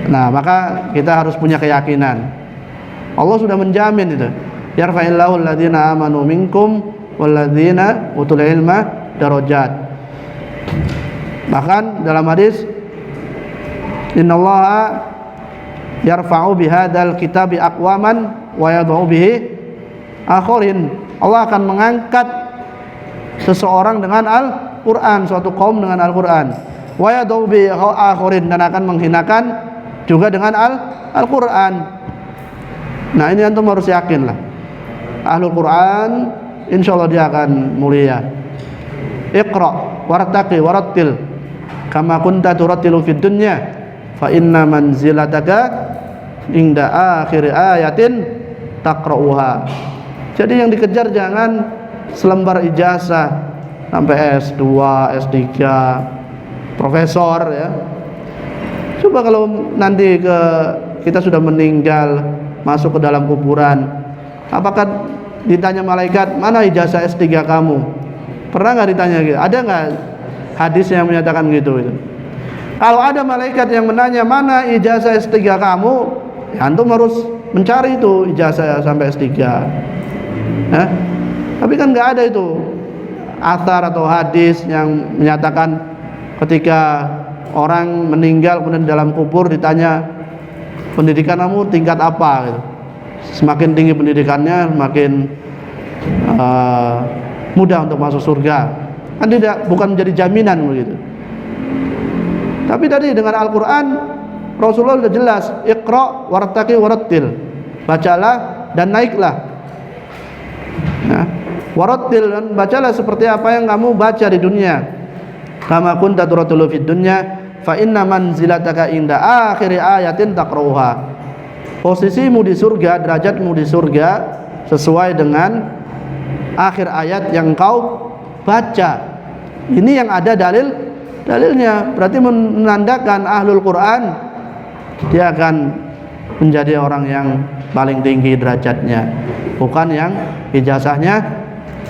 Nah, maka kita harus punya keyakinan. Allah sudah menjamin itu. Yarfa'illahu alladhina amanu minkum walladzina utul ilma darajat. Bahkan dalam hadis, innallaha yarfa'u bihadzal kitabi aqwaman wa yad'u bihi akharin. Allah akan mengangkat seseorang dengan Al-Qur'an, suatu kaum dengan Al-Qur'an. Wa yad'u bihi akharin, dan akan menghinakan juga dengan Al-Qur'an. Nah, ini antum harus yakin lah. Ahlul Quran insyaallah dia akan mulia. Iqra wartaqi warattil kama kunta turattilu fid dunya fa inna manzilataka inda akhir ayatin taqra'uha. Jadi yang dikejar jangan selembar ijazah sampai S2, S3, profesor ya. Coba kalau nanti kita sudah meninggal, masuk ke dalam kuburan, apakah ditanya malaikat, mana ijazah S3 kamu? Pernah nggak ditanya gitu? Ada nggak hadis yang menyatakan gitu? Kalau ada malaikat yang menanya mana ijazah S3 kamu, ya antum harus mencari itu ijazah sampai S3. Tapi kan nggak ada itu athar atau hadis yang menyatakan ketika orang meninggal kemudian dalam kubur ditanya pendidikan kamu tingkat apa gitu. Semakin tinggi pendidikannya semakin mudah untuk masuk surga. Kan bukan menjadi jaminan begitu. Tapi tadi dengan Al-Quran Rasulullah sudah jelas, Iqra wartaqi warattil, bacalah dan naiklah. Nah, warattil, dan bacalah seperti apa yang kamu baca di dunia. Kama kunta turattilu fid dunya fa inna manzilataka inda akhir ayatin taqra'uha. Posisimu di surga, derajatmu di surga sesuai dengan akhir ayat yang kau baca. Ini yang ada dalilnya. Berarti menandakan ahlul Quran dia akan menjadi orang yang paling tinggi derajatnya, bukan yang ijazahnya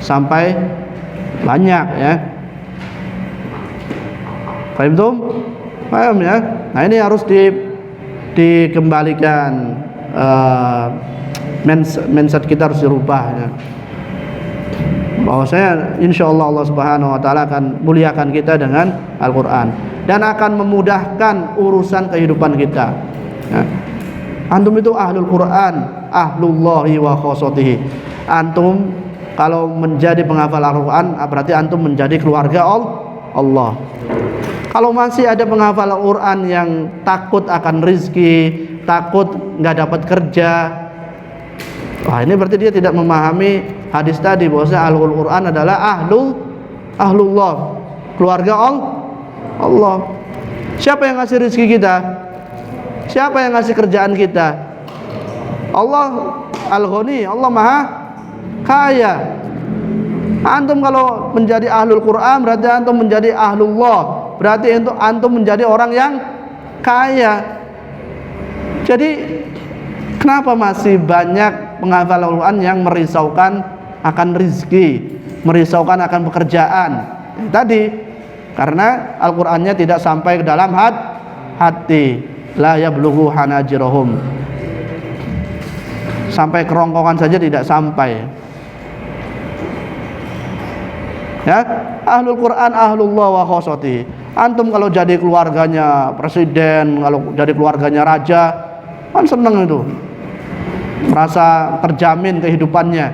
sampai banyak ya. Paham tuh? Paham ya? Nah, ini harus dikembalikan, mindset kita harus dirubah ya. Bahwasanya insyaallah Allah Subhanahu wa taala akan muliakan kita dengan Al-Qur'an dan akan memudahkan urusan kehidupan kita. Ya. Antum itu ahlul Qur'an, ahlullahi wa khosotihi. Antum kalau menjadi penghafal Al-Qur'an berarti antum menjadi keluarga Allah. Kalau masih ada penghafal Al-Quran yang takut akan rizki, takut nggak dapat kerja, wah ini berarti dia tidak memahami hadis tadi bahwasanya Al-Quran adalah ahlullah, keluarga Allah. Siapa yang ngasih rizki kita? Siapa yang ngasih kerjaan kita? Allah Al-Ghani, Allah Maha Kaya. Antum kalau menjadi ahlul Quran berarti antum menjadi ahlullah, berarti antum menjadi orang yang kaya. Jadi kenapa masih banyak penghafal Al-Quran yang merisaukan akan rizki, merisaukan akan pekerjaan? Tadi karena Al-Qurannya tidak sampai ke dalam hati, la yablughu hanajirahum, sampai kerongkongan saja tidak sampai. Ya, ahlul Quran ahlullah wa khosoti. Antum kalau jadi keluarganya presiden, kalau jadi keluarganya raja, kan seneng itu, merasa terjamin kehidupannya.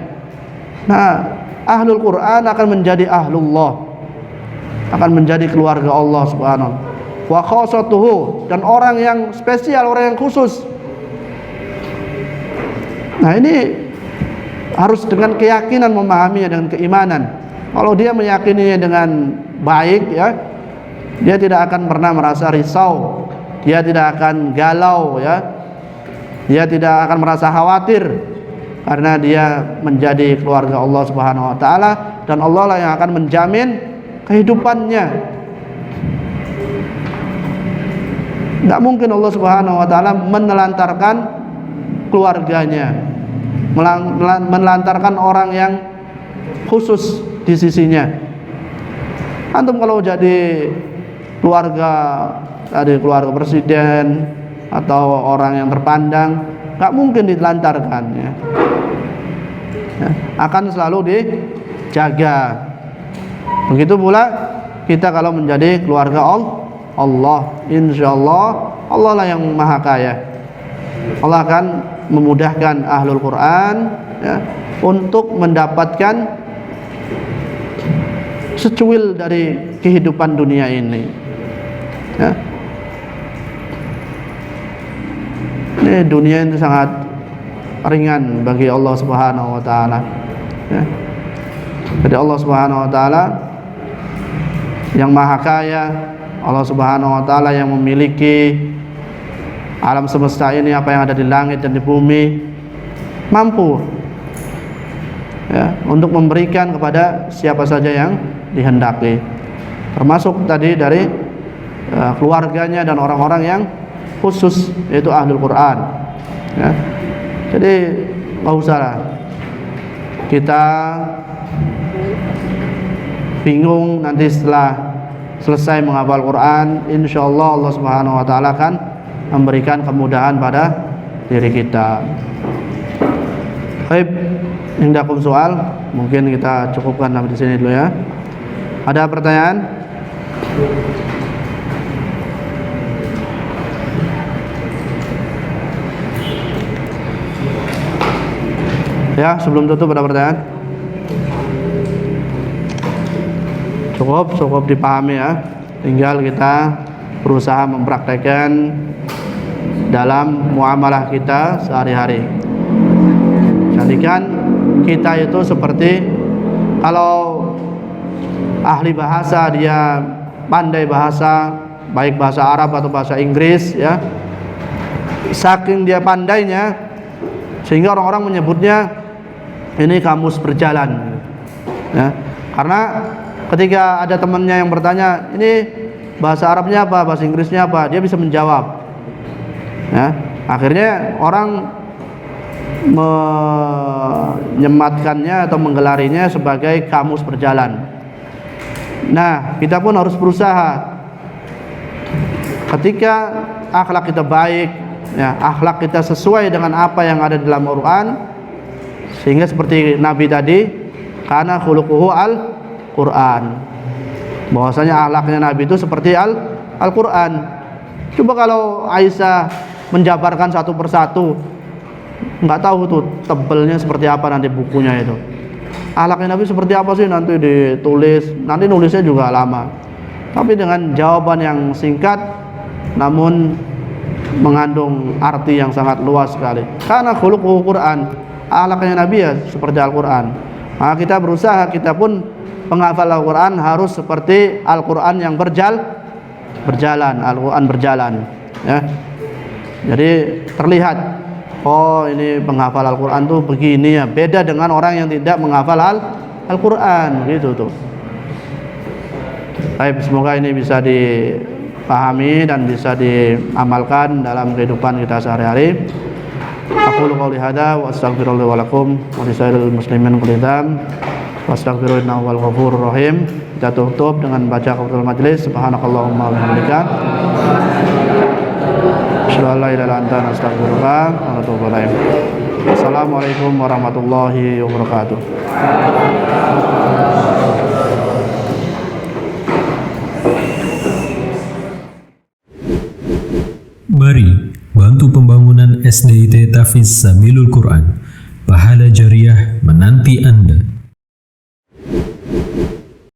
Nah, ahlul Quran akan menjadi ahlullah, akan menjadi keluarga Allah Subhanahu wa khosotuhu, dan orang yang spesial, orang yang khusus. Nah, ini harus dengan keyakinan memahaminya, dengan keimanan. Kalau dia meyakininya dengan baik ya, dia tidak akan pernah merasa risau, dia tidak akan galau ya, dia tidak akan merasa khawatir, karena dia menjadi keluarga Allah Subhanahu wa taala, dan Allah lah yang akan menjamin kehidupannya. Tidak mungkin Allah Subhanahu wa taala menelantarkan keluarganya, menelantarkan orang yang khusus di sisinya. Antum kalau jadi keluarga presiden atau orang yang terpandang, nggak mungkin ditelantarkan ya. Akan selalu dijaga. Begitu pula kita kalau menjadi keluarga Allah, insyaallah Allah lah yang maha kaya. Allah akan memudahkan ahlul Quran ya, untuk mendapatkan secuil dari kehidupan dunia ini ya. Ini dunia ini sangat ringan bagi Allah Subhanahu wa taala ya. Jadi Allah Subhanahu wa taala yang maha kaya, Allah Subhanahu wa taala yang memiliki alam semesta ini, apa yang ada di langit dan di bumi, mampu ya, untuk memberikan kepada siapa saja yang dihendaki, termasuk tadi dari keluarganya dan orang-orang yang khusus, yaitu ahlul Quran ya. Jadi nggak usah lah kita bingung nanti setelah selesai menghafal Quran. Insyaallah Allah Subhanahu wa taala akan memberikan kemudahan pada diri kita. Baik, indakum soal, mungkin kita cukupkan sampai di sini dulu ya. Ada pertanyaan? Ya, sebelum tutup ada pertanyaan? Cukup dipahami ya. Tinggal kita berusaha mempraktekkan dalam muamalah kita sehari-hari. Jadikan kita itu seperti kalau ahli bahasa, dia pandai bahasa, baik bahasa Arab atau bahasa Inggris ya. Saking dia pandainya sehingga orang-orang menyebutnya ini kamus berjalan ya. Karena ketika ada temannya yang bertanya, ini bahasa Arabnya apa, bahasa Inggrisnya apa, dia bisa menjawab ya. Akhirnya orang menyematkannya atau menggelarinya sebagai kamus berjalan. Nah, kita pun harus berusaha ketika akhlak kita baik ya, akhlak kita sesuai dengan apa yang ada dalam Al-Quran, sehingga seperti Nabi tadi, karena khuluquhu Al-Quran, bahwasanya akhlaknya Nabi itu seperti Al-Quran. Coba kalau Aisyah menjabarkan satu persatu, nggak tahu tuh tebelnya seperti apa nanti bukunya itu. Akhlaknya Nabi seperti apa sih nanti ditulis, nanti nulisnya juga lama. Tapi dengan jawaban yang singkat namun mengandung arti yang sangat luas sekali. Karena khuluquhu Quran, akhlaknya Nabi ya seperti Al-Quran. Maka kita berusaha, kita pun penghafal Al-Quran harus seperti Al-Quran yang berjalan, Al-Quran berjalan ya. Jadi terlihat, oh ini penghafal Al-Quran tuh begini ya, beda dengan orang yang tidak menghafal Al-Quran gitu tuh. Baik, semoga ini bisa dipahami dan bisa diamalkan dalam kehidupan kita sehari-hari. Aqulu qouli hadza wa astaghfirullaha wa lakum wa lisairil muslimin kullihim wastaghfiruhu innahu wal ghafurur rahim. Kita tutup dengan baca kafatul majlis. Subhanakallahumma wa bihamdika asyhadu an la ilaha illa anta astaghfiruka wa atubu ilaik. Assalamualaikum warahmatullahi wabarakatuh. Mari bantu pembangunan SDIT Tahfiz Sabilul Quran. Pahala jariah menanti Anda.